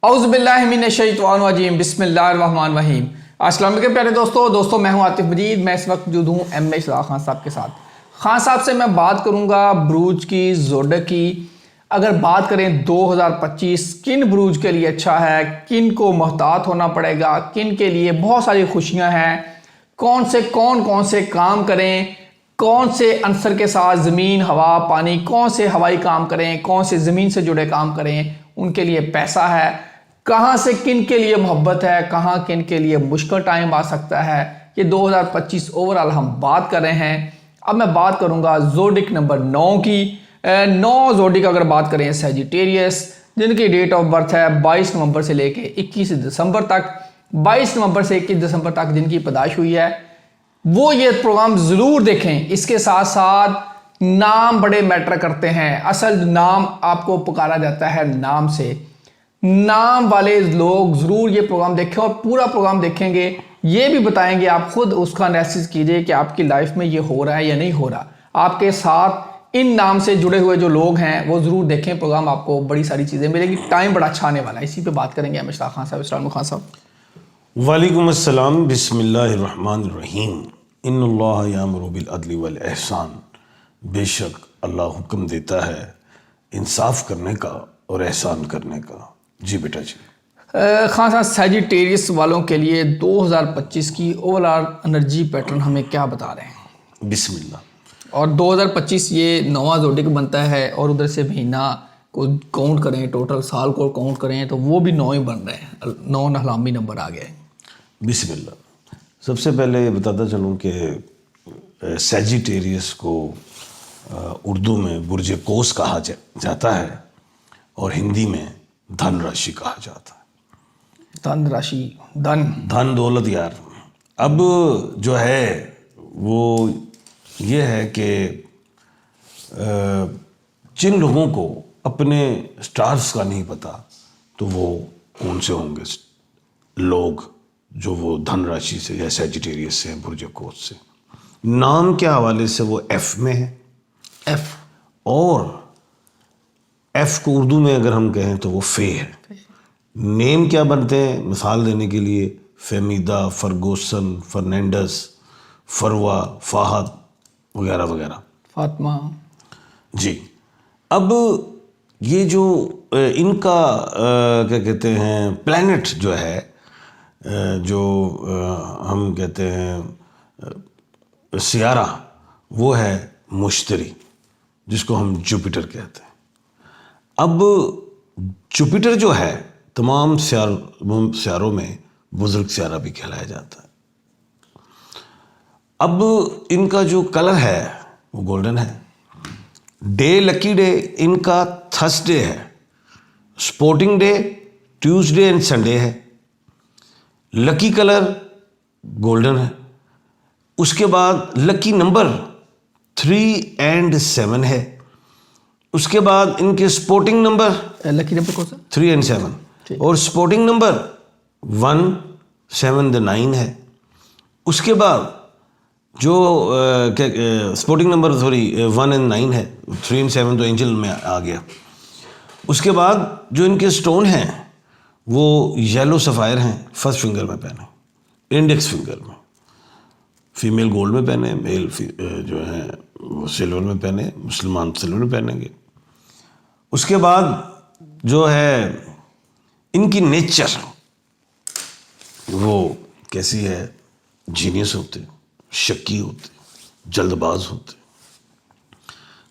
اعوذ باللہ من الشیطان الرجیم بسم اللہ الرحمن الرحیم۔ السلام علیکم پیارے دوستوں میں ہوں عاطف مجید۔ میں اس وقت موجود ہوں ایم اے اشراق خان صاحب کے ساتھ۔ خان صاحب سے میں بات کروں گا بروج کی، زوڈک کی۔ اگر بات کریں 2025 کن بروج کے لیے اچھا ہے، کن کو محتاط ہونا پڑے گا، کن کے لیے بہت ساری خوشیاں ہیں، کون سے کام کریں، کون سے عنصر کے ساتھ زمین، ہوا، پانی، کون سے ہوائی کام کریں، کون سے زمین سے جڑے کام کریں، ان کے لیے پیسہ ہے، کہاں سے کن کے لیے محبت ہے، کہاں کن کے لیے مشکل ٹائم آ سکتا ہے۔ یہ 2025 اوورال ہم بات کر رہے ہیں۔ اب میں بات کروں گا زوڈک نمبر 9 کی۔ 9 زوڈک اگر بات کریں سیجیٹیریس، جن کی ڈیٹ آف برتھ ہے 22 نومبر سے لے کے 21 دسمبر تک، 22 نومبر سے 21 دسمبر تک جن کی پیدائش ہوئی ہے، وہ یہ پروگرام ضرور دیکھیں۔ اس کے ساتھ ساتھ نام بڑے میٹر کرتے ہیں۔ اصل نام آپ کو پکارا جاتا ہے نام سے۔ نام والے لوگ ضرور یہ پروگرام دیکھیں، اور پورا پروگرام دیکھیں گے، یہ بھی بتائیں گے، آپ خود اس کا انالیسس کیجئے کہ آپ کی لائف میں یہ ہو رہا ہے یا نہیں ہو رہا۔ آپ کے ساتھ ان نام سے جڑے ہوئے جو لوگ ہیں وہ ضرور دیکھیں پروگرام، آپ کو بڑی ساری چیزیں ملے گی۔ ٹائم بڑا اچھا آنے والا ہے، اسی پہ بات کریں گے ایم اے اشراق خان صاحب۔ السلام علیکم خان صاحب۔ وعلیکم السلام۔ بسم اللہ الرحمن الرحیم۔ ان اللہ یامر بالعدل والاحسان۔ بے شک اللہ حکم دیتا ہے انصاف کرنے کا اور احسان کرنے کا۔ جی بیٹا جی۔ خان صاحب، سیجیٹیریس والوں کے لیے 2025 کی اوور آل انرجی پیٹرن ہمیں کیا بتا رہے ہیں؟ بسم اللہ۔ اور 2025 یہ 9واں زوڈک بنتا ہے، اور ادھر سے مہینہ کو کاؤنٹ کریں، ٹوٹل سال کو کاؤنٹ کریں تو وہ بھی 9 ہی بن رہے ہیں، 9 نحلامی نمبر آ گئے۔ بسم اللہ۔ سب سے پہلے بتاتا چلوں کہ سیجیٹیریس کو اردو میں برج قوس کہا جاتا ہے، اور ہندی میں دھن راشی کہا جاتا ہے۔ دھن راشی، دھن دولت یار۔ اب جو ہے وہ یہ ہے کہ جن لوگوں کو اپنے سٹارز کا نہیں پتا تو وہ کون سے ہوں گے لوگ جو وہ دھن راشی سے یا سیجیٹیریس سے، برج قوس سے۔ نام کے حوالے سے وہ ایف میں ہے، ایف، اور ایف کو اردو میں اگر ہم کہیں تو وہ فے ہے۔ نیم کیا بنتے ہیں مثال دینے کے لیے؟ فہمیدہ، فرگوسن، فرنینڈس، فروا، فہد وغیرہ وغیرہ، فاطمہ۔ جی۔ اب یہ جو ان کا کیا کہتے ہیں پلانٹ جو ہے، جو ہم کہتے ہیں سیارہ، وہ ہے مشتری، جس کو ہم جوپیٹر کہتے ہیں۔ اب جوپیٹر جو ہے تمام سیاروں میں بزرگ سیارہ بھی کہلایا جاتا ہے۔ اب ان کا جو کلر ہے وہ گولڈن ہے۔ ڈے، لکی ڈے ان کا تھرسڈے ہے۔ Supporting day Tuesday and Sunday ہے۔ لکی کلر گولڈن ہے۔ اس کے بعد لکی نمبر 3 اور 7 ہے۔ اس کے بعد ان کے سپورٹنگ نمبر لکی نمبر کون سا؟ 3 اور 7، اور سپورٹنگ نمبر 1، 7 اور 9 ہے۔ اس کے بعد جو سپورٹنگ نمبر 1 اور 9 ہے، 3 اور 7 تو اینجل میں آ گیا۔ اس کے بعد جو ان کے سٹون ہیں وہ یلو سفائر ہیں، فرسٹ فنگر میں پہنے، انڈیکس فنگر میں۔ فیمیل گولڈ میں پہنے، میل جو ہے وہ سلور میں پہنے، مسلمان سلور میں پہنیں گے۔ اس کے بعد جو ہے ان کی نیچر وہ کیسی ہے؟ جینیس ہوتے، شکی ہوتے، جلد باز ہوتے،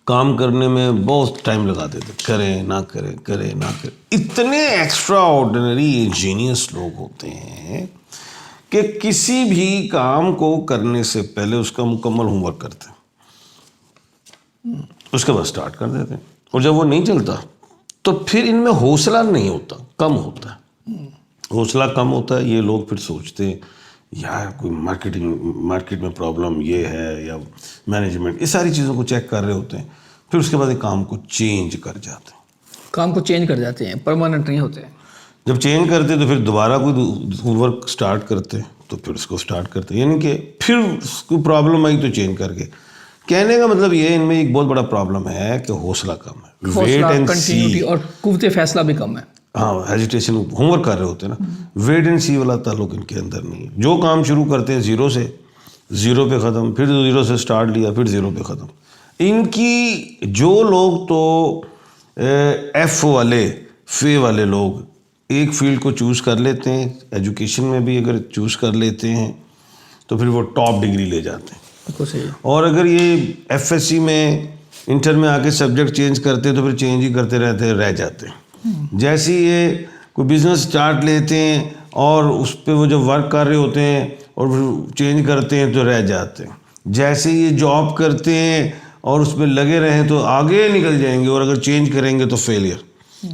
کام کرنے میں بہت ٹائم لگا دیتے، کریں نہ کریں، کریں نہ کریں۔ اتنے ایکسٹرا آرڈنری جینیس لوگ ہوتے ہیں کہ کسی بھی کام کو کرنے سے پہلے اس کا مکمل ہوم ورک کرتے ہیں، اس کے بعد سٹارٹ کر دیتے ہیں، اور جب وہ نہیں چلتا تو پھر ان میں حوصلہ نہیں ہوتا، کم ہوتا ہے، حوصلہ کم ہوتا ہے۔ یہ لوگ پھر سوچتے ہیں یار کوئی مارکیٹ میں پرابلم یہ ہے، یا مینجمنٹ، اس ساری چیزوں کو چیک کر رہے ہوتے ہیں، پھر اس کے بعد کام کو چینج کر جاتے ہیں۔ کام کو چینج کر جاتے ہیں، پرماننٹ نہیں ہوتے۔ جب چینج کرتے تو پھر دوبارہ کوئی ورک سٹارٹ کرتے تو پھر اس کو سٹارٹ کرتے، یعنی کہ پھر کوئی پرابلم آئی تو چینج کر کے۔ کہنے کا مطلب یہ ان میں ایک بہت بڑا پرابلم ہے کہ حوصلہ کم ہے، ویٹ اینڈ سی، اور قوت فیصلہ بھی کم ہے۔ ہاں ہیزیٹیشن ہوم ورک کر رہے ہوتے ہیں نا, ویٹ اینڈ سی والا تعلق ان کے اندر نہیں ہے. جو کام شروع کرتے ہیں زیرو سے, زیرو پہ ختم, پھر زیرو سے سٹارٹ لیا, پھر زیرو پہ ختم. ان کی جو لوگ تو ایف والے فے والے لوگ ایک فیلڈ کو چوز کر لیتے ہیں, ایجوکیشن میں بھی اگر چوز کر لیتے ہیں تو پھر وہ ٹاپ ڈگری لے جاتے ہیں. اور اگر یہ ایف ایس سی میں انٹر میں آ کے سبجیکٹ چینج کرتے ہیں تو پھر چینج ہی کرتے رہتے ہیں, رہ جاتے ہیں. جیسے یہ کوئی بزنس اسٹارٹ لیتے ہیں اور اس پہ وہ جب ورک کر رہے ہوتے ہیں اور پھر چینج کرتے ہیں تو رہ جاتے ہیں. جیسے یہ جاب کرتے ہیں اور اس میں لگے رہیں تو آگے نکل جائیں گے, اور اگر چینج کریں گے تو فیلئر.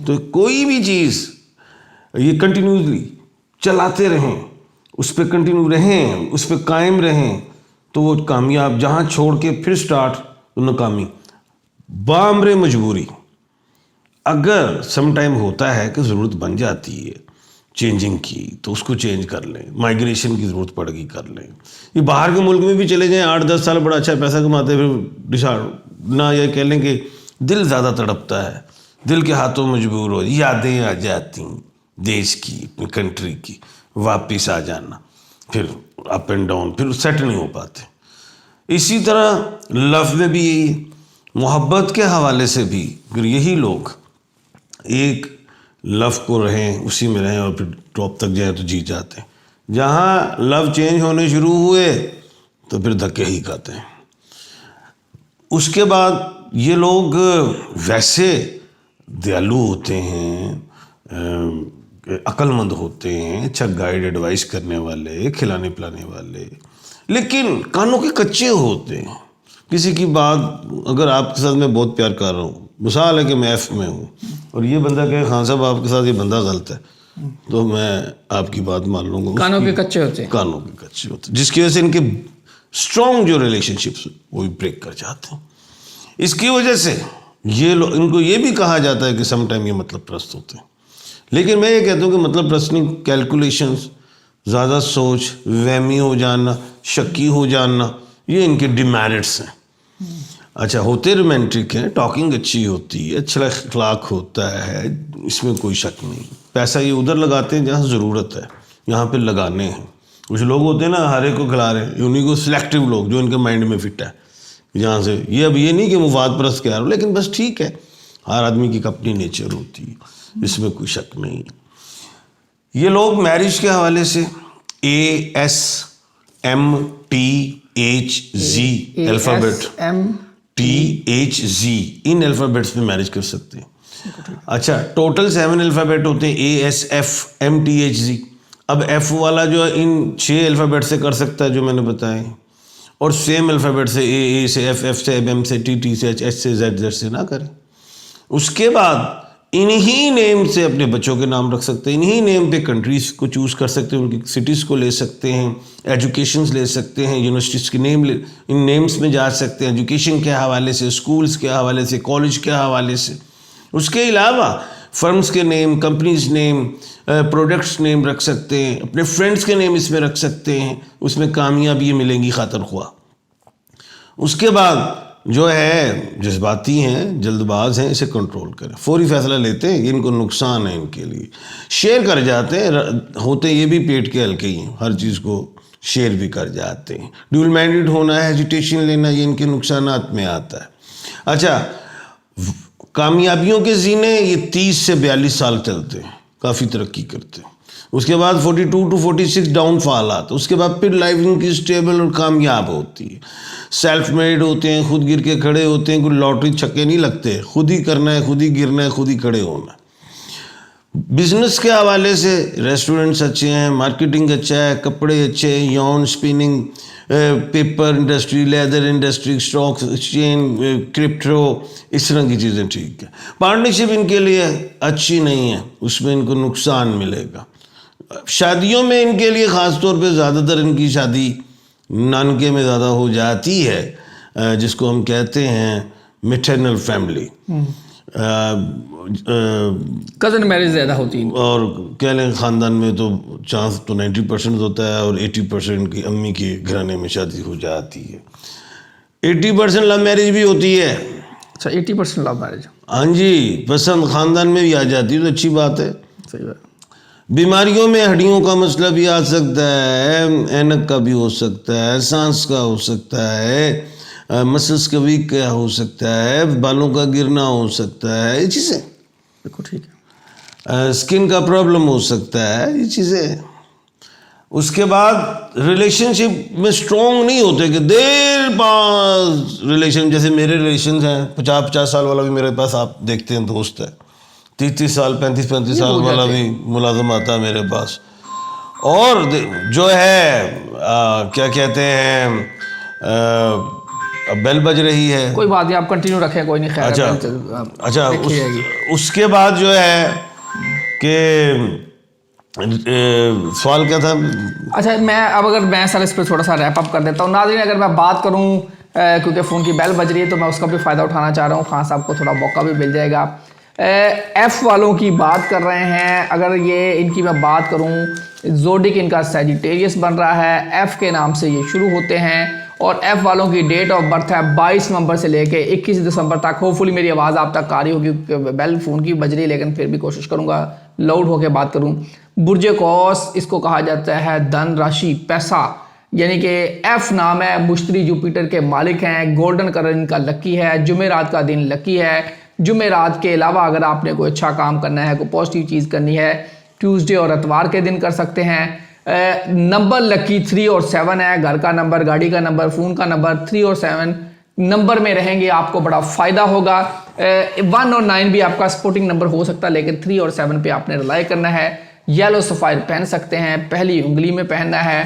تو کوئی بھی چیز یہ کنٹینیوسلی چلاتے رہیں, اس پہ کنٹینیو رہیں, اس پہ قائم رہیں تو وہ کامیاب. جہاں چھوڑ کے پھر سٹارٹ تو ناکامی. بامر مجبوری اگر سم ٹائم ہوتا ہے کہ ضرورت بن جاتی ہے چینجنگ کی تو اس کو چینج کر لیں. مائگریشن کی ضرورت پڑ گئی کر لیں. یہ باہر کے ملک میں بھی چلے جائیں, 8-10 سال بڑا اچھا پیسہ کماتے ہیں, پھر ڈسارڈ نہ یہ کہہ لیں کہ دل زیادہ تڑپتا ہے, دل کے ہاتھوں مجبور ہو, یادیں آ جاتی دیش کی, اپنی کنٹری کی, واپس آ جانا, پھر اپ اینڈ ڈاؤن, پھر سیٹ نہیں ہو پاتے. اسی طرح لف میں بھی یہی, محبت کے حوالے سے بھی اگر یہی لوگ ایک لف کو رہیں, اسی میں رہیں اور پھر ٹاپ تک جائیں تو جیت جاتے ہیں. جہاں لو چینج ہونے شروع ہوئے تو پھر دھکے ہی کھاتے ہیں. اس کے بعد یہ لوگ ویسے دیالو ہوتے ہیں, عقل مند ہوتے ہیں, اچھا گائیڈ ایڈوائس کرنے والے, کھلانے پلانے والے, لیکن کانوں کے کچے ہوتے ہیں. کسی کی بات اگر آپ کے ساتھ میں بہت پیار کر رہا ہوں, مثال ہے کہ میں ایف میں ہوں اور یہ بندہ کہے خان صاحب آپ کے ساتھ یہ بندہ غلط ہے, تو میں آپ کی بات مان لوں گا. کانوں کے کچے ہوتے ہیں, کانوں کے کچے ہوتے ہیں, جس کی وجہ سے ان کے اسٹرانگ جو ریلیشن شپس وہ بھی بریک کر جاتے ہیں. اس کی وجہ سے یہ ان کو یہ بھی کہا جاتا ہے کہ سم ٹائم یہ مطلب پرست ہوتے ہیں. لیکن میں یہ کہتا ہوں کہ مطلب پرست نہیں, کیلکولیشنز, زیادہ سوچ, وہمی ہو جانا, شکی ہو جانا, یہ ان کے ڈیمیرٹس ہیں. اچھا ہوتے رومانٹک ہیں, ٹاکنگ اچھی ہوتی ہے, اچھا اخلاق ہوتا ہے, اس میں کوئی شک نہیں. پیسہ یہ ادھر لگاتے ہیں جہاں ضرورت ہے, یہاں پہ لگانے ہیں. کچھ لوگ ہوتے ہیں نا ہر ایک کو کھلا رہے ہیں, انہیں کو سلیکٹیو لوگ جو ان کے مائنڈ میں فٹ ہے, جہاں سے یہ اب یہ نہیں کہ مفاد پرست کہہ رہا ہوں, لیکن بس ٹھیک ہے, ہر آدمی کی اپنی نیچر ہوتی ہے, اس میں کوئی شک نہیں. یہ لوگ میرج کے حوالے سے ASMTHZ الفابیٹ, THZ ان الفابیٹس میں میرج کر سکتے ہیں. اچھا ٹوٹل 7 الفابیٹ ہوتے ہیں, ASFMTHZ. اب ایف والا جو ان 6 الفابیٹ سے کر سکتا ہے جو میں نے بتایا, اور سیم الفابیٹ سے اے سے ایف سے ایم سے ٹی سے ایچ سے زیڈ سے نہ کریں. اس کے بعد انہی نیم سے اپنے بچوں کے نام رکھ سکتے ہیں, انہی نیم پہ کنٹریز کو چوز کر سکتے ہیں, ان کی سٹیز کو لے سکتے ہیں, ایجوکیشنز لے سکتے ہیں, یونیورسٹیز کے نیم ان نیمز میں جا سکتے ہیں, ایجوکیشن کے حوالے سے, اسکولز کے حوالے سے, کالج کے حوالے سے. اس کے علاوہ فرمز کے نیم, کمپنیز نیم, پروڈکٹس نیم رکھ سکتے ہیں, اپنے فرینڈس کے نیم اس میں رکھ سکتے ہیں, اس میں کامیابی ملیں گی خاطر خواہ. اس کے بعد جو ہے جذباتی ہیں, جلد باز ہیں, اسے کنٹرول کریں, فوری فیصلہ لیتے ہیں, ان کو نقصان ہے ان کے لیے, شیئر کر جاتے ہیں, ہوتے یہ بھی پیٹ کے ہلکے ہی ہیں, ہر چیز کو شیئر بھی کر جاتے ہیں. ڈیول مائنڈڈ ہونا ہے, ہیجیٹیشن لینا, یہ ان کے نقصانات میں آتا ہے. اچھا کامیابیوں کے زینے یہ 30 سے 42 سال چلتے ہیں, کافی ترقی کرتے ہیں. اس کے بعد 42 to 46 ڈاؤن فال آتا ہے. اس کے بعد پھر لائف ان کی اسٹیبل اور کامیاب ہوتی ہے, سیلف میڈ ہوتے ہیں, خود گر کے کھڑے ہوتے ہیں, کوئی لاٹری چھکے نہیں لگتے, خود ہی کرنا ہے, خود ہی گرنا ہے, خود ہی کھڑے ہونا ہے. بزنس کے حوالے سے ریسٹورنٹس اچھے ہیں, مارکیٹنگ اچھا ہے, کپڑے اچھے ہیں, yarn spinning, paper industry, leather industry, stock exchange, crypto, اس طرح کی چیزیں ٹھیک ہے. پارٹنرشپ ان کے لیے اچھی نہیں ہے, اس میں ان کو نقصان ملے گا. شادیوں میں ان کے لیے خاص طور پہ زیادہ تر ان کی شادی نانکے میں زیادہ ہو جاتی ہے, جس کو ہم کہتے ہیں میٹرنل فیملی, کزن میرج زیادہ ہوتی ہے, اور کہہ لیں خاندان میں تو چانس تو 90% ہوتا ہے, اور 80% کی امی کے گھرانے میں شادی ہو جاتی ہے. 80% لو میرج بھی ہوتی ہے. اچھا 80% لو میرج, ہاں جی, پسند خاندان میں بھی آ جاتی ہے تو اچھی بات ہے. صحیح بات. بیماریوں میں ہڈیوں کا مسئلہ بھی آ سکتا ہے, اینک کا بھی ہو سکتا ہے, سانس کا ہو سکتا ہے, مسلس کا ویک کا ہو سکتا ہے, بالوں کا گرنا ہو سکتا ہے, یہ چیزیں بالکل ٹھیک ہے. اسکن کا پرابلم ہو سکتا ہے, یہ چیزیں. اس کے بعد ریلیشن شپ میں اسٹرانگ نہیں ہوتے کہ دیر بعد ریلیشن, جیسے میرے ریلیشنز ہیں 50 سال والا بھی میرے پاس آپ دیکھتے ہیں دوست ہے, 30 سال 35 سال والا بھی ملازم آتا ہے میرے پاس, اور جو ہے کیا کہتے ہیں بیل بج رہی ہے. کوئی بات نہیں, آپ کنٹینیو رکھیں, کوئی نہیں. خیر. اچھا اس کے بعد جو ہے کہ سوال کیا تھا؟ اچھا میں سر اس پہ تھوڑا سا ریپ اپ کر دیتا ہوں. ناظرین اگر میں بات کروں, کیونکہ فون کی بیل بج رہی ہے تو میں اس کا بھی فائدہ اٹھانا چاہ رہا ہوں, خان صاحب کو تھوڑا موقع بھی مل جائے گا. ایف والوں کی بات کر رہے ہیں, اگر یہ ان کی میں بات کروں, زوڈک ان کا سیجیٹیریس بن رہا ہے, ایف کے نام سے یہ شروع ہوتے ہیں, اور ایف والوں کی ڈیٹ آف برتھ ہے 22 نومبر سے لے کے 21 دسمبر تک. ہوپفلی میری آواز آپ تک آ رہی ہوگی, بیل فون کی بج رہی, لیکن پھر بھی کوشش کروں گا لاؤڈ ہو کے بات کروں. برج قوس اس کو کہا جاتا ہے دھن راشی پیسہ, یعنی کہ ایف نام ہے, مشتری جوپیٹر کے مالک ہیں. گولڈن کلر ان کا لکی ہے, جمعرات کا دن لکی ہے. جمعرات کے علاوہ اگر آپ نے کوئی اچھا کام کرنا ہے, کوئی پازیٹیو چیز کرنی ہے, ٹیوزڈے اور اتوار کے دن کر سکتے ہیں. نمبر لکی 3 اور 7 ہے, گھر کا نمبر, گاڑی کا نمبر, فون کا نمبر 3 اور 7 نمبر میں رہیں گے آپ کو بڑا فائدہ ہوگا. 1 اور 9 بھی آپ کا سپورٹنگ نمبر ہو سکتا ہے, لیکن 3 اور 7 پہ آپ نے رلائی کرنا ہے. یلو سفائر پہن سکتے ہیں, پہلی انگلی میں پہننا ہے.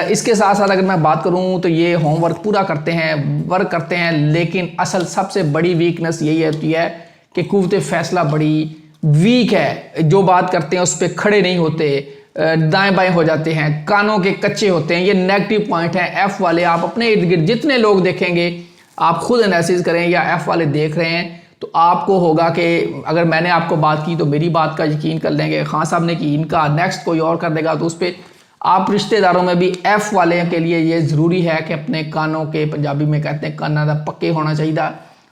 اس کے ساتھ ساتھ اگر میں بات کروں تو یہ ہوم ورک پورا کرتے ہیں, ورک کرتے ہیں, لیکن اصل سب سے بڑی ویکنس یہی ہوتی ہے کہ قوت فیصلہ بڑی ویک ہے. جو بات کرتے ہیں اس پہ کھڑے نہیں ہوتے, دائیں بائیں ہو جاتے ہیں, کانوں کے کچے ہوتے ہیں. یہ نیگیٹو پوائنٹ ہیں ایف والے. آپ اپنے ارد گرد جتنے لوگ دیکھیں گے, آپ خود انالیسس کریں یا ایف والے دیکھ رہے ہیں, تو آپ کو ہوگا کہ اگر میں نے آپ کو بات کی تو میری بات کا یقین کر لیں گے, خان صاحب نے کی, ان کا نیکسٹ کوئی اور کر دے گا, تو اس پہ آپ رشتہ داروں میں بھی ایف والے کے لیے یہ ضروری ہے کہ اپنے کانوں کے, پنجابی میں کہتے ہیں کانا دا پکے ہونا چاہیے,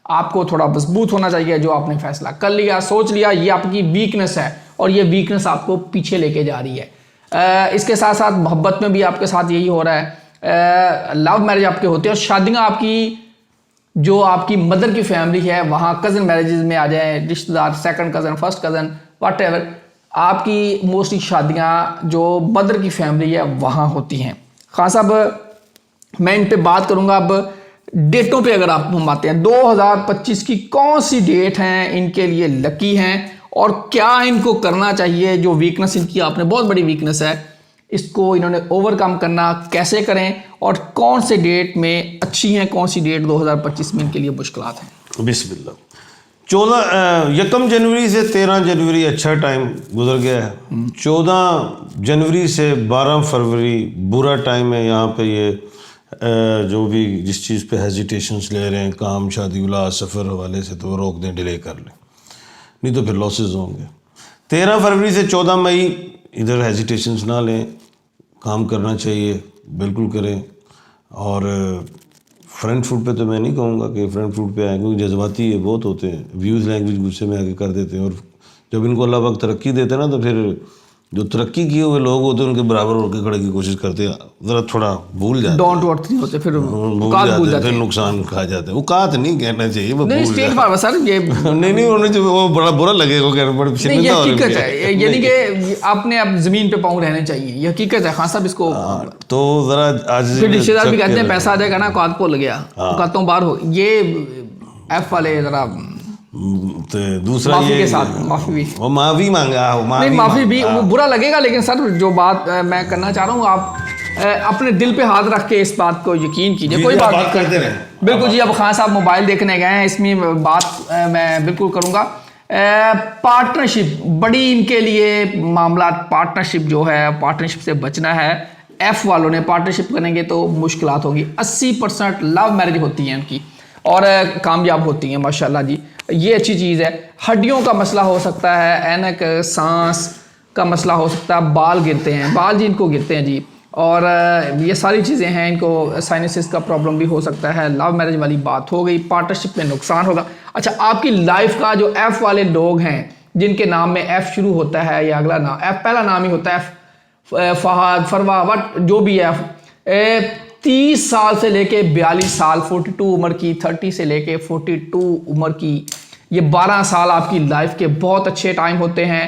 آپ کو تھوڑا مضبوط ہونا چاہیے. جو آپ نے فیصلہ کر لیا, سوچ لیا, یہ آپ کی ویکنس ہے, اور یہ ویکنس آپ کو پیچھے لے کے جا رہی ہے. اس کے ساتھ ساتھ محبت میں بھی آپ کے ساتھ یہی ہو رہا ہے. لو میرج آپ کے ہوتے ہیں, اور شادیاں آپ کی جو آپ کی مدر کی فیملی ہے وہاں کزن میرجز میں آ جائیں, رشتہ دار, second cousin, first cousin, what ever, آپ کی موسٹلی شادیاں جو مدر کی فیملی ہے وہاں ہوتی ہیں. خان صاحب میں ان پہ بات کروں گا. اب ڈیٹوں پہ اگر آپ ہم آتے ہیں, 2025 کی کون سی ڈیٹ ہیں ان کے لیے لکی ہیں, اور کیا ان کو کرنا چاہیے. جو ویکنس ان کی آپ نے بہت بڑی ویکنس ہے, اس کو انہوں نے اوور کم کرنا کیسے کریں, اور کون سے ڈیٹ میں اچھی ہیں, کون سی ڈیٹ 2025 میں ان کے لیے مشکلات ہیں. بسم اللہ. 1 جنوری سے 13 جنوری اچھا ٹائم گزر گیا ہے. 14 جنوری سے 12 فروری برا ٹائم ہے. یہاں پہ یہ جو بھی جس چیز پہ ہیزیٹیشنس لے رہے ہیں, کام, شادی اولاد, سفر حوالے سے, تو وہ روک دیں, ڈیلے کر لیں, نہیں تو پھر لاسز ہوں گے. 13 فروری سے 14 مئی ادھر ہیزیٹیشنس نہ لیں, کام کرنا چاہیے, بالکل کریں. اور فرنٹ فوٹ پہ تو میں نہیں کہوں گا کہ فرنٹ فوٹ پہ آئیں, کیونکہ جذباتی یہ بہت ہوتے ہیں, ویوز لینگویج غصے میں آ کے کر دیتے ہیں, اور جب ان کو اللہ پاک ترقی دیتے ہیں نا, تو پھر جو ترقی کیے ہوئے لوگ ہوتے ہیں ان کے برابر ہو کے کھڑے کی کوشش کرتے ہیں, ذرا تھوڑا بھول جاتے ہیں, ڈونٹ ورٹ نہیں ہوتے, پھر پھر نقصان کھا جاتے ہیں. اوقات نہیں کہنا چاہیے, وہ نہیں اسٹیٹ فارورڈ سر, یہ نہیں انہیں وہ بڑا برا لگے گا کہنا, بڑا یہ حقیقت ہے, یعنی کہ آپ نے اب زمین پہ پاؤں رہنے چاہیے, یہ حقیقت ہے. خان صاحب اس کو تو ذرا آج پھر رشتے دار بھی کہتے ہیں پیسہ آ جائے گا نا, اوقات کو لگ گیا, اوقاتوں باہر ہو. یہ ایف والے ذرا دوسرا معافی کے ساتھ معافی بھی, وہ معافی مانگا, نہیں معافی بھی وہ برا لگے گا, لیکن سر جو بات میں کرنا چاہ رہا ہوں, آپ اپنے دل پہ ہاتھ رکھ کے اس بات کو یقین کیجئے. کوئی بات کرتے رہیں. بالکل جی. اب خان صاحب موبائل دیکھنے گئے ہیں, اس میں بات میں بالکل کروں گا. پارٹنرشپ بڑی ان کے لیے معاملات, پارٹنرشپ جو ہے, پارٹنرشپ سے بچنا ہے. ایف والوں نے پارٹنرشپ کریں گے تو مشکلات ہوگی. 80% لو میرج ہوتی ہیں ان کی, اور کامیاب ہوتی ہیں ماشاءاللہ جی, یہ اچھی چیز ہے. ہڈیوں کا مسئلہ ہو سکتا ہے, اینک, سانس کا مسئلہ ہو سکتا ہے, بال گرتے ہیں, بال جی ان کو گرتے ہیں جی, اور یہ ساری چیزیں ہیں. ان کو سائنسز کا پرابلم بھی ہو سکتا ہے. لو میرج والی بات ہو گئی. پارٹنرشپ میں نقصان ہوگا. اچھا, آپ کی لائف کا جو ایف والے لوگ ہیں جن کے نام میں ایف شروع ہوتا ہے یا اگلا نام ایف پہلا نام ہی ہوتا ہے ایف، فہد، فروا، وٹ جو بھی ہے، 30 سال سے لے کے 42 سال، 42 عمر کی، 30 سے لے کے 42 عمر کی، یہ 12 سال آپ کی لائف کے بہت اچھے ٹائم ہوتے ہیں۔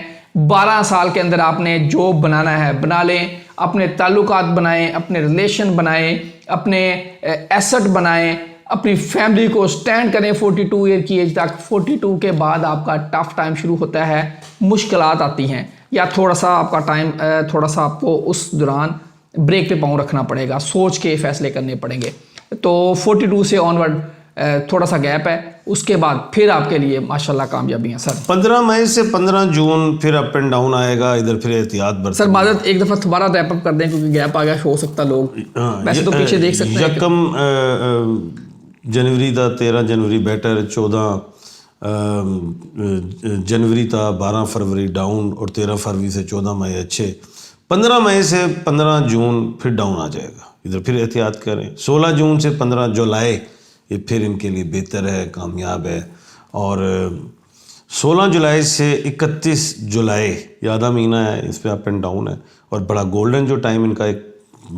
12 سال کے اندر آپ نے جو بنانا ہے بنا لیں، اپنے تعلقات بنائیں، اپنے ریلیشن بنائیں، اپنے ایسٹ بنائیں، اپنی فیملی کو سٹینڈ کریں 42 ایئر کی ایج تک۔ 42 کے بعد آپ کا ٹف ٹائم شروع ہوتا ہے، مشکلات آتی ہیں، یا تھوڑا سا آپ کا ٹائم، تھوڑا سا آپ کو اس دوران بریک پہ پاؤں رکھنا پڑے گا، سوچ کے فیصلے کرنے پڑیں گے۔ تو 42 سے آنورڈ تھوڑا سا گیپ ہے، اس کے بعد پھر آپ کے لیے ماشاءاللہ کامیابی ہیں۔ سر 15 مئی سے 15 جون پھر اپ اینڈ ڈاؤن آئے گا، ادھر پھر احتیاط برتیں۔ سر معذرت ایک دفعہ دوبارہ ریپ اپ کر دیں کیونکہ گیپ آ گیا، ہو سکتا لوگ ویسے تو پیچھے دیکھ سکتے ہیں۔ یکم جنوری تھا 13 جنوری بیٹر، 14 جنوری تھا 12 فروری ڈاؤن، اور 13 فروری سے 14 مئی اچھے۔ 15 مئی سے 15 جون پھر ڈاؤن آ جائے گا، ادھر پھر احتیاط کریں۔ 16 جون سے 15 جولائی یہ پھر ان کے لیے بہتر ہے، کامیاب ہے۔ اور 16 جولائی سے 31 جولائی یہ آدھا مہینہ ہے، اس پہ اپ اینڈ ڈاؤن ہے۔ اور بڑا گولڈن جو ٹائم ان کا ایک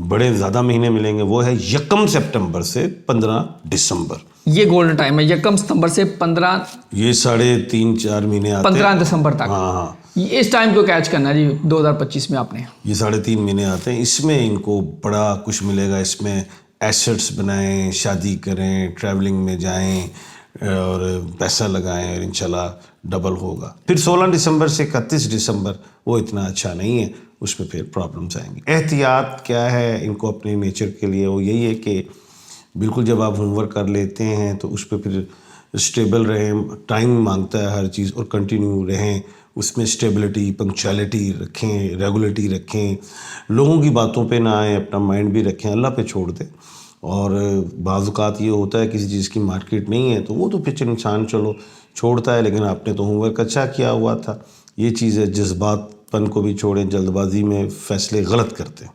بڑے زیادہ مہینے ملیں گے وہ ہے 1 سپٹمبر سے 15 دسمبر۔ یہ گولڈن ٹائم ہے 1 ستمبر سے 15 یہ 3.5-4 مہینے آتے ہیں 15 دسمبر تک۔ ہاں، اس ٹائم کو کیچ کرنا ہے جی 2025 میں آپ نے۔ یہ 3.5 مہینے آتے ہیں، اس میں ان کو بڑا کچھ ملے گا۔ اس میں ایسٹس بنائیں، شادی کریں، ٹریولنگ میں جائیں اور پیسہ لگائیں، اور انشاءاللہ ڈبل ہوگا۔ پھر 16 دسمبر سے 31 دسمبر وہ اتنا اچھا نہیں ہے، اس میں پھر پرابلمس آئیں گی۔ احتیاط کیا ہے ان کو اپنے نیچر کے لیے؟ وہ یہی ہے کہ بالکل جب آپ ہوم ورک کر لیتے ہیں تو اس پہ پھر اسٹیبل رہیں، ٹائم مانگتا ہے ہر چیز، اور کنٹینیو رہیں اس میں، اسٹیبلٹی، پنکچویلٹی رکھیں، ریگولرٹی رکھیں، لوگوں کی باتوں پہ نہ آئیں، اپنا مائنڈ بھی رکھیں، اللہ پہ چھوڑ دیں۔ اور بعض اوقات یہ ہوتا ہے کسی چیز کی مارکیٹ نہیں ہے تو وہ تو پھر انسان چلو چھوڑتا ہے، لیکن آپ نے تو ہوم ورک اچھا کیا ہوا تھا۔ یہ چیز ہے، جذبات پن کو بھی چھوڑیں، جلد بازی میں فیصلے غلط کرتے ہیں۔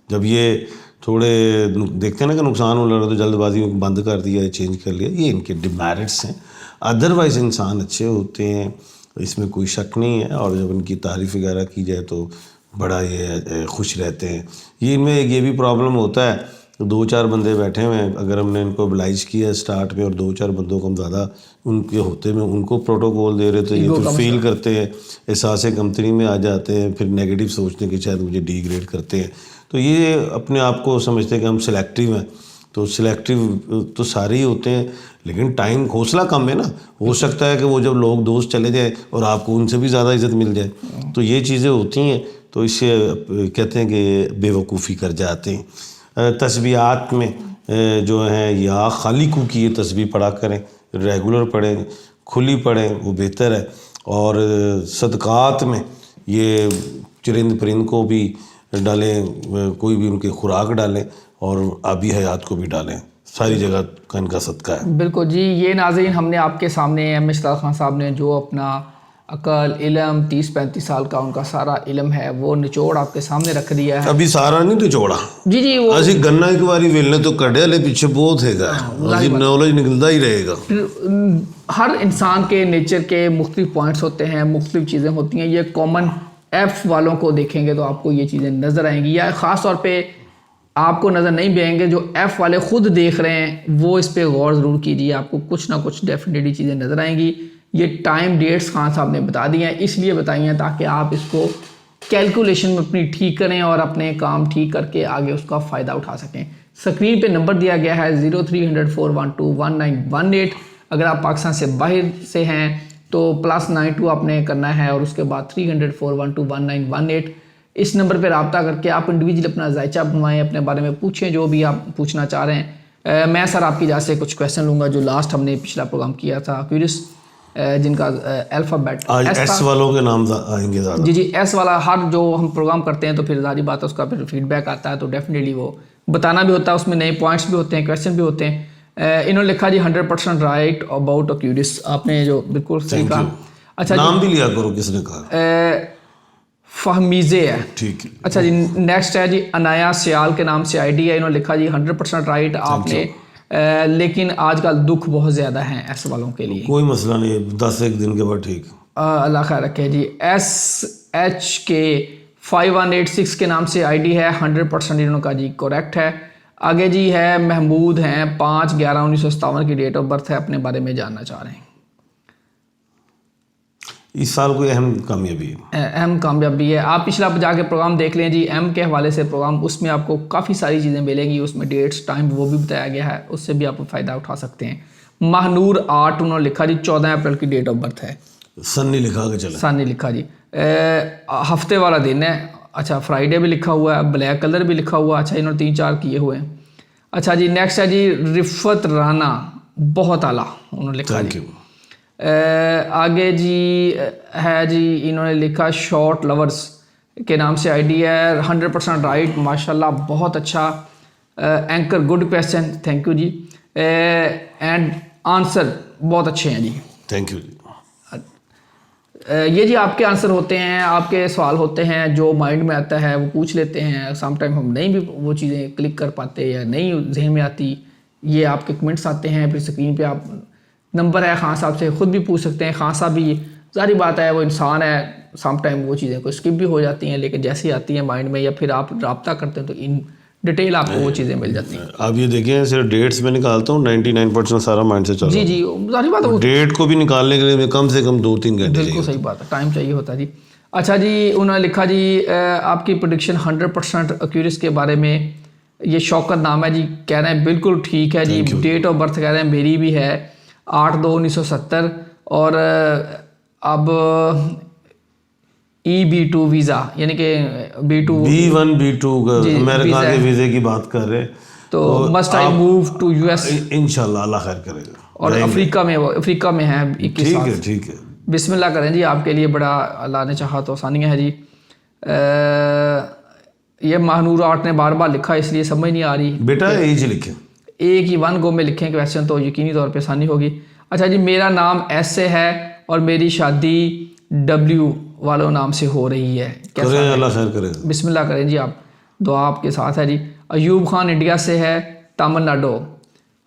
جب یہ تھوڑے دیکھتے ہیں نا کہ نقصان ہو رہا تو جلد بازی میں بند کر دیا، چینج کر لیا، یہ ان کے ڈیمیرٹس ہیں۔ ادروائز انسان اچھے ہوتے ہیں، اس میں کوئی شک نہیں ہے، اور جب ان کی تعریف وغیرہ کی جائے تو بڑا یہ خوش رہتے ہیں۔ یہ ان میں ایک یہ بھی پرابلم ہوتا ہے، 2-4 بندے بیٹھے ہوئے ہیں، اگر ہم نے ان کو ابلائز کیا اسٹارٹ میں اور 2-4 بندوں کو ہم زیادہ ان کے ہوتے میں ان کو پروٹوکول دے رہے تو یہ پھر فیل کرتے ہیں، احساس کمتری میں آ جاتے ہیں، پھر نیگیٹو سوچتے ہیں کہ شاید مجھے ڈی گریڈ کرتے ہیں۔ تو یہ اپنے آپ کو سمجھتے ہیں کہ ہم سلیکٹیو ہیں، تو سلیکٹیو تو سارے ہی ہوتے ہیں، لیکن ٹائم حوصلہ کم ہے نا، ہو سکتا ہے کہ وہ جب لوگ دوست چلے جائیں اور آپ کو ان سے بھی زیادہ عزت مل جائے، تو یہ چیزیں ہوتی ہیں، تو اس سے کہتے ہیں کہ بے وقوفی کر جاتے ہیں۔ تسبیحات میں جو ہیں یا خالقو کی یہ تسبیح پڑھا کریں، ریگولر پڑھیں، کھلی پڑھیں، وہ بہتر ہے۔ اور صدقات میں یہ چرند پرند کو بھی ڈالیں، کوئی بھی ان کے خوراک ڈالیں، اور آبی حیات کو بھی ڈالیں، ساری جگہ کا ان کا صدقہ ہے۔ بالکل جی، یہ ناظرین ہم نے آپ کے سامنے ایم اشتاق خان صاحب نے جو اپنا عقل، علم، 30-35 سال کا ان کا سارا علم ہے وہ نچوڑ آپ کے سامنے رکھ دیا ہے۔ ابھی سارا نہیں تو چھوڑا جی وہ اسی گنا ایک باری ویلنے تو کڈے والے پیچھے بہت ہے گا، نالج نکلتا ہی رہے گا۔ ہر انسان کے نیچر کے مختلف پوائنٹس ہوتے ہیں، مختلف چیزیں ہوتی ہیں۔ یہ کامن ایف والوں کو دیکھیں گے تو آپ کو یہ چیزیں نظر آئیں گی، یا خاص طور پہ آپ کو نظر نہیں بھی آئیں گے، جو ایف والے خود دیکھ رہے ہیں وہ اس پہ غور ضرور کیجیے، آپ کو کچھ نہ کچھ ڈیفینیٹلی چیزیں نظر آئیں گی۔ یہ ٹائم ڈیٹس خان صاحب نے بتا دی ہیں، اس لیے بتائی ہیں تاکہ آپ اس کو کیلکولیشن میں اپنی ٹھیک کریں اور اپنے کام ٹھیک کر کے آگے اس کا فائدہ اٹھا سکیں۔ سکرین پہ نمبر دیا گیا ہے 0300-412-1918۔ اگر آپ پاکستان سے باہر سے ہیں تو +92 آپ نے کرنا ہے، اور اس کے بعد 300-412-1918۔ اس نمبر پہ رابطہ کر کے آپ انڈیویجل اپنا ذائچہ بنوائیں، اپنے بارے میں پوچھیں جو بھی آپ پوچھنا چاہ رہے ہیں۔ میں سر آپ کی اجازت سے کچھ کویسچن لوں گا جو لاسٹ ہم نے پچھلا پروگرام کیا تھا، کیورس جن کا الفابیٹ آج ایس والوں کے نام آئیں گے زیادہ۔ جی ایس والا ہر جو ہم پروگرام کرتے ہیں تو پھر ظاہری بات ہے اس کا پھر فیڈ بیک آتا ہے، تو ڈیفینیٹلی وہ بتانا بھی ہوتا ہے، اس میں نئے پوائنٹس بھی ہوتے ہیں، کویسچن بھی ہوتے ہیں۔ انہوں نے لکھا جی 100% رائٹ اباؤٹ اکیورس، آپ نے جو بالکل صحیح کہا۔ اچھا نام بھی لیا کرو، کس نے کہا؟ فہمیزے ہے، ٹھیک ہے۔ اچھا جی نیکسٹ ہے جی انایا سیال کے نام سے آئی ڈی ہے، انہوں نے لکھا جی 100% رائٹ آپ نے، لیکن آج کل دکھ بہت زیادہ ہیں ایسے والوں کے لیے۔ کوئی مسئلہ نہیں، 10 ایک دن کے بعد ٹھیک۔ اللہ خیر رکھے جی. SHK5186 کے نام سے آئی ڈی ہے, 100% انہوں کا جی کریکٹ ہے. آگے جی ہے محمود ہیں, 5/11/1957 کی ڈیٹ آف برتھ ہے, اپنے بارے میں جاننا چاہ رہے ہیں. اس سال کوئی اہم کامیابی ہے؟ اہم کامیابی ہے, آپ پچھلا جا کے پروگرام دیکھ لیں جی, ایم کے حوالے سے پروگرام, اس میں آپ کو کافی ساری چیزیں ملیں گی, اس میں ڈیٹس ٹائم وہ بھی بتایا گیا ہے, اس سے بھی آپ فائدہ اٹھا سکتے ہیں. ماہنور 8 انہوں نے لکھا جی, 14 اپریل کی ڈیٹ آف برتھ ہے. سن نہیں لکھا کے چلا, سن نہیں لکھا جی. ہفتے والا دن ہے, اچھا فرائیڈے بھی لکھا ہوا ہے, بلیک کلر بھی لکھا ہوا ہے, اچھا انہوں نے 3-4 کیے ہوئے ہیں. اچھا جی نیکسٹ ہے جی رفت رانا, بہت اعلیٰ انہوں نے لکھا جی. آگے جی ہے جی, انہوں نے لکھا شارٹ لورز کے نام سے آئی ڈی ہے, 100% رائٹ, ماشاءاللہ بہت اچھا. Anchor good question, thank you جی. اینڈ آنسر بہت اچھے ہیں جی, تھینک یو جی. یہ جی آپ کے آنسر ہوتے ہیں, آپ کے سوال ہوتے ہیں, جو مائنڈ میں آتا ہے وہ پوچھ لیتے ہیں. سم ٹائم ہم نہیں بھی وہ چیزیں کلک کر پاتے یا نہیں ذہن میں آتی, یہ آپ کے کمنٹس آتے ہیں, پھر اسکرین پہ آپ نمبر ہے خان صاحب سے خود بھی پوچھ سکتے ہیں. خان صاحب بھی ظاہری بات ہے وہ انسان ہے, سم ٹائم وہ چیزیں کو اسکپ بھی ہو جاتی ہیں, لیکن جیسی آتی ہیں مائنڈ میں یا پھر آپ رابطہ کرتے ہیں تو ان ڈیٹیل آپ کو وہ چیزیں مل جاتی ہیں. آپ یہ دیکھیں صرف ڈیٹس میں نکالتا ہوں, 99% سارا مائنڈ سے چل رہا جی جی ظاہری بات ہے, ڈیٹ کو بھی نکالنے کے لیے کم سے کم 2-3 گھنٹے بالکل صحیح بات ہے, ٹائم چاہیے ہوتا ہے جی. اچھا جی انہوں نے لکھا جی آپ کی پریڈکشن 100% ایکوریسی کے بارے میں, یہ شوکت نام ہے جی, کہہ رہے ہیں بالکل ٹھیک ہے جی. ڈیٹ آف برتھ کہہ رہے ہیں میری بھی ہے 8/2/1970, اور اب EB2 ویزا یعنی کہ B1 B2 کا امریکہ کے ویزے کی بات کر رہے ہیں, تو must I move to US, انشاءاللہ اللہ خیر کرے گا. اور افریقہ میں ہے 21 سال. ٹھیک ہے. بسم اللہ کریں جی, آپ کے لیے بڑا اللہ نے چاہا تو آسانیاں ہے جی. یہ ماہنور 8 نے بار بار لکھا اس لیے سمجھ نہیں آ رہی, بیٹا ایج لکھیں, ایک ہی 1 گو میں لکھیں کویسچن تو یقینی طور پہ آسانی ہوگی. اچھا جی میرا نام ایس سے ہے اور میری شادی W والوں نام سے ہو رہی ہے, کرے اللہ خیر کرے گا. بسم اللہ کریں جی, آپ دعا آپ کے ساتھ ہے جی. ایوب خان انڈیا سے ہے, تامل ناڈو,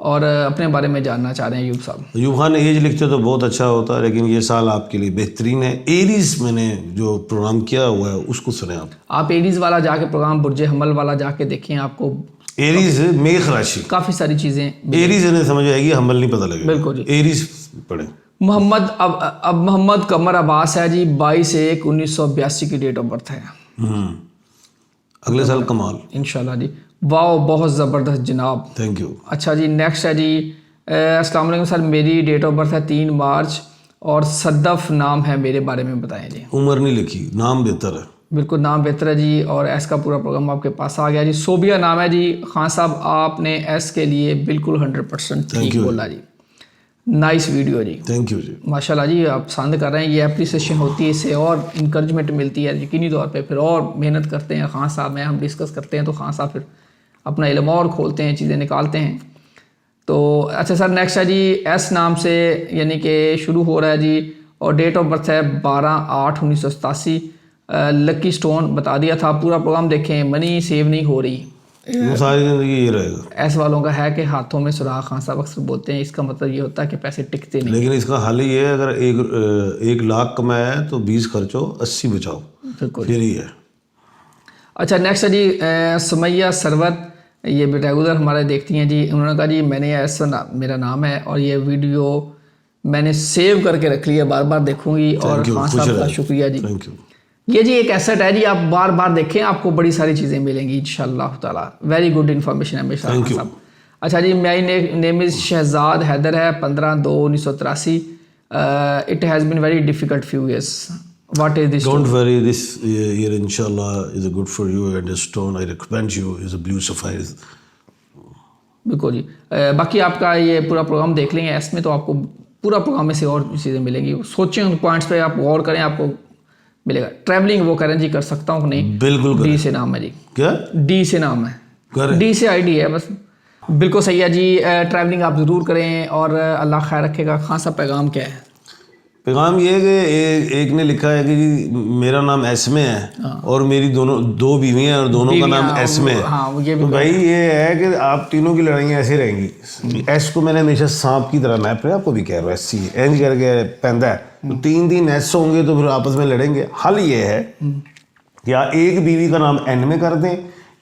اور اپنے بارے میں جاننا چاہ رہے ہیں ایوب صاحب. ایوب خان ایج لکھتے تو بہت اچھا ہوتا, لیکن یہ سال آپ کے لیے بہترین ہے. ایریز میں نے جو پروگرام کیا ہوا ہے اس کو سنیں آپ ایریز والا جا کے پروگرام برج حمل والا جا کے دیکھیں, آپ کو ایریز میخ راشی کافی ساری چیزیں ایریز انہیں سمجھ آئے گی, حمل نہیں پتہ لگے گا. بالکل جی. ایریز پڑھیں. محمد قمر عباس ہے جی, 22/1/1982 کی ڈیٹ آف برتھ ہے. اگلے سال کمال انشاءاللہ جی. واو بہت زبردست جناب, تھینک یو. اچھا جی نیکسٹ ہے جی, السلام علیکم سر, میری ڈیٹ آف برتھ ہے 3 مارچ اور صدف نام ہے, میرے بارے میں بتائیں جی. عمر نہیں لکھی, نام بہتر ہے. بالکل نام بہتر ہے جی, اور ایس کا پورا پروگرام آپ کے پاس آ گیا جی. صوبیہ نام ہے جی. خان صاحب آپ نے ایس کے لیے بالکل 100% ٹھیک بولا جی. نائس ویڈیو جی, تھینک یو جی. ماشاءاللہ جی, آپ پسند کر رہے ہیں, یہ اپریسیشن ہوتی ہے, اس سے اور انکریجمنٹ ملتی ہے یقینی طور پہ, پھر اور محنت کرتے ہیں خان صاحب میں, ہم ڈسکس کرتے ہیں تو خان صاحب پھر اپنا علم اور کھولتے ہیں, چیزیں نکالتے ہیں. تو اچھا سر نیکسٹ ہے جی, ایس نام سے یعنی کہ شروع ہو رہا ہے جی, اور ڈیٹ آف برتھ ہے 12/8/1987. لکی سٹون بتا دیا تھا, پورا پروگرام دیکھیں. منی سیو نہیں ہو رہی, ساری زندگی یہ رہے گا. ایس والوں کا ہے کہ ہاتھوں میں سراغ, خان صاحب اکثر بولتے ہیں, اس کا مطلب یہ ہوتا ہے کہ پیسے ٹکتے نہیں. لیکن اس کا حل یہ ہے, اگر 1 لاکھ کمایا ہے تو 20 خرچو 80 بچاؤ, بالکل پھر ہی ہے. اچھا نیکسٹ ہے جی سمیہ سروت, یہ بھی ریگولر ہمارے دیکھتی ہیں جی. انہوں نے کہا جی میں نے ایسا میرا نام ہے اور یہ ویڈیو میں نے سیو کر کے رکھ لی ہے, بار بار دیکھوں گی, اور خان صاحب کا شکریہ جی. Thank you. یہ جی ایک ایسٹ ہے جی, آپ بار بار دیکھیں, آپ کو بڑی ساری چیزیں ملیں گی انشاءاللہ تعالیٰ. ویری گڈ انفارمیشن ہے ہمیشہ خان صاحب. اچھا جی میری نیم از شہزاد حیدر ہے, 15/2/1983. It has been very difficult few years. What is this? Don't worry, this year انشاءاللہ is a good for you, and stone I recommend you as a blue sapphire. بالکل جی. باقی آپ کا یہ پورا پروگرام دیکھ لیں گے ایس میں, تو آپ کو پورا پروگرام میں سے اور چیزیں ملیں گی. سوچیں ان پوائنٹس پہ, آپ غور کریں, آپ کو ملے گا. ٹریولنگ وہ کریں جی, کر سکتا ہوں کہ نہیں؟ بالکل. ڈی سے نام ہے جی. کیا ڈی سے نام ہے, ڈی سے آئی ڈی ہے بس. بالکل صحیح ہے جی. ٹریولنگ آپ ضرور کریں, اور اللہ خیر رکھے گا. خان صاحب پیغام کیا ہے؟ پیغام یہ ہے کہ ایک نے لکھا ہے کہ جی میرا نام ایس میں ہے اور میری 2 بیویاں اور دونوں کا نام ایس میں ہے. تو بھائی یہ ہے کہ آپ تینوں کی لڑائیاں ایسے رہیں گی. ایس کو میں نے ہمیشہ سانپ کی طرح, میں آپ کو بھی کہہ رہا ہوں, ایس سی اینج کر کے پہنتا ہے, تو 3 ایس ہوں گے تو پھر آپس میں لڑیں گے. حل یہ ہے کہ ایک بیوی کا نام این میں کر دیں,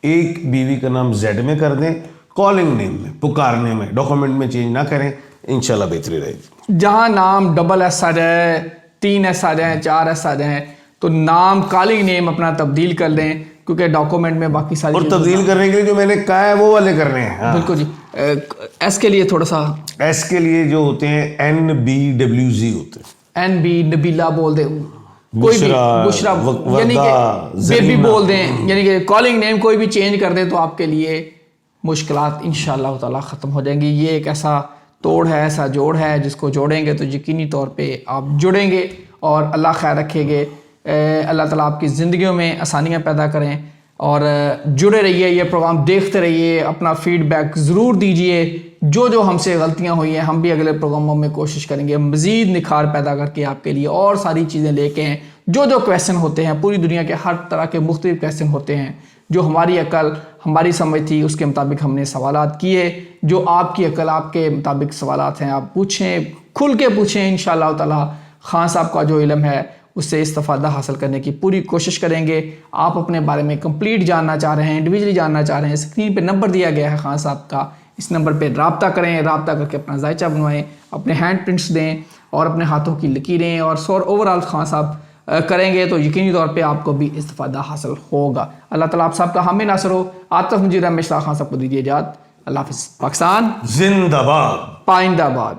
ایک بیوی کا نام زیڈ میں کر دیں, کالنگ نیم میں, پکارنے میں, ڈاکومنٹ میں چینج نہ کریں, انشاءاللہ بہتری رہے گی. جہاں نام ڈبل ایس آ جائے, 3 ایس آ جائیں, 4 ایس آ جائیں, تو نام کالنگ نیم اپنا تبدیل کر دیں, کیونکہ ڈاکومنٹ میں باقی ساری اور تبدیل کرنے کے لیے جو میں نے کہا ہے وہ والے کرنے ہیں. بالکل جی. ایس کے لیے تھوڑا سا, ایس کے لیے جو ہوتے ہیں NBWZ ہوتے ہیں, این بی نبیلا بول دیں, کوئی بھی بشرا یعنی کہ بیبی بول دیں, یعنی کہ کالنگ نیم کوئی بھی چینج کر دیں تو آپ کے لیے مشکلات انشاءاللہ تعالیٰ ختم ہو جائیں گی. یہ ایک ایسا توڑ ہے, ایسا جوڑ ہے جس کو جوڑیں گے تو یقینی طور پہ آپ جڑیں گے اور اللہ خیر رکھے گے. اللہ تعالیٰ آپ کی زندگیوں میں آسانیاں پیدا کریں اور جڑے رہیے, یہ پروگرام دیکھتے رہیے, اپنا فیڈ بیک ضرور دیجئے. جو ہم سے غلطیاں ہوئی ہیں ہم بھی اگلے پروگراموں میں کوشش کریں گے مزید نکھار پیدا کر کے آپ کے لیے اور ساری چیزیں لے کے ہیں. جو کویسچن ہوتے ہیں, پوری دنیا کے ہر طرح کے مختلف کویسچن ہوتے ہیں, جو ہماری عقل ہماری سمجھ تھی اس کے مطابق ہم نے سوالات کیے. جو آپ کی عقل آپ کے مطابق سوالات ہیں آپ پوچھیں, کھل کے پوچھیں. انشاءاللہ تعالیٰ خان صاحب کا جو علم ہے اس سے استفادہ حاصل کرنے کی پوری کوشش کریں گے. آپ اپنے بارے میں کمپلیٹ جاننا چاہ رہے ہیں, انڈیویجلی جاننا چاہ رہے ہیں, اسکرین پہ نمبر دیا گیا ہے خان صاحب کا, اس نمبر پہ رابطہ کریں. رابطہ کر کے اپنا ذائچہ بنوائیں, اپنے ہینڈ پرنٹس دیں اور اپنے ہاتھوں کی لکیریں اور اوورآل خان صاحب کریں گے تو یقینی طور پہ آپ کو بھی استفادہ حاصل ہوگا. اللہ تعالیٰ آپ صاحب کا حامی ناصر ہو. عاطف مجید احمد خان صاحب کو دیجیے اجازت. اللہ حافظ. پاکستان زندہ باد, پائندہ باد.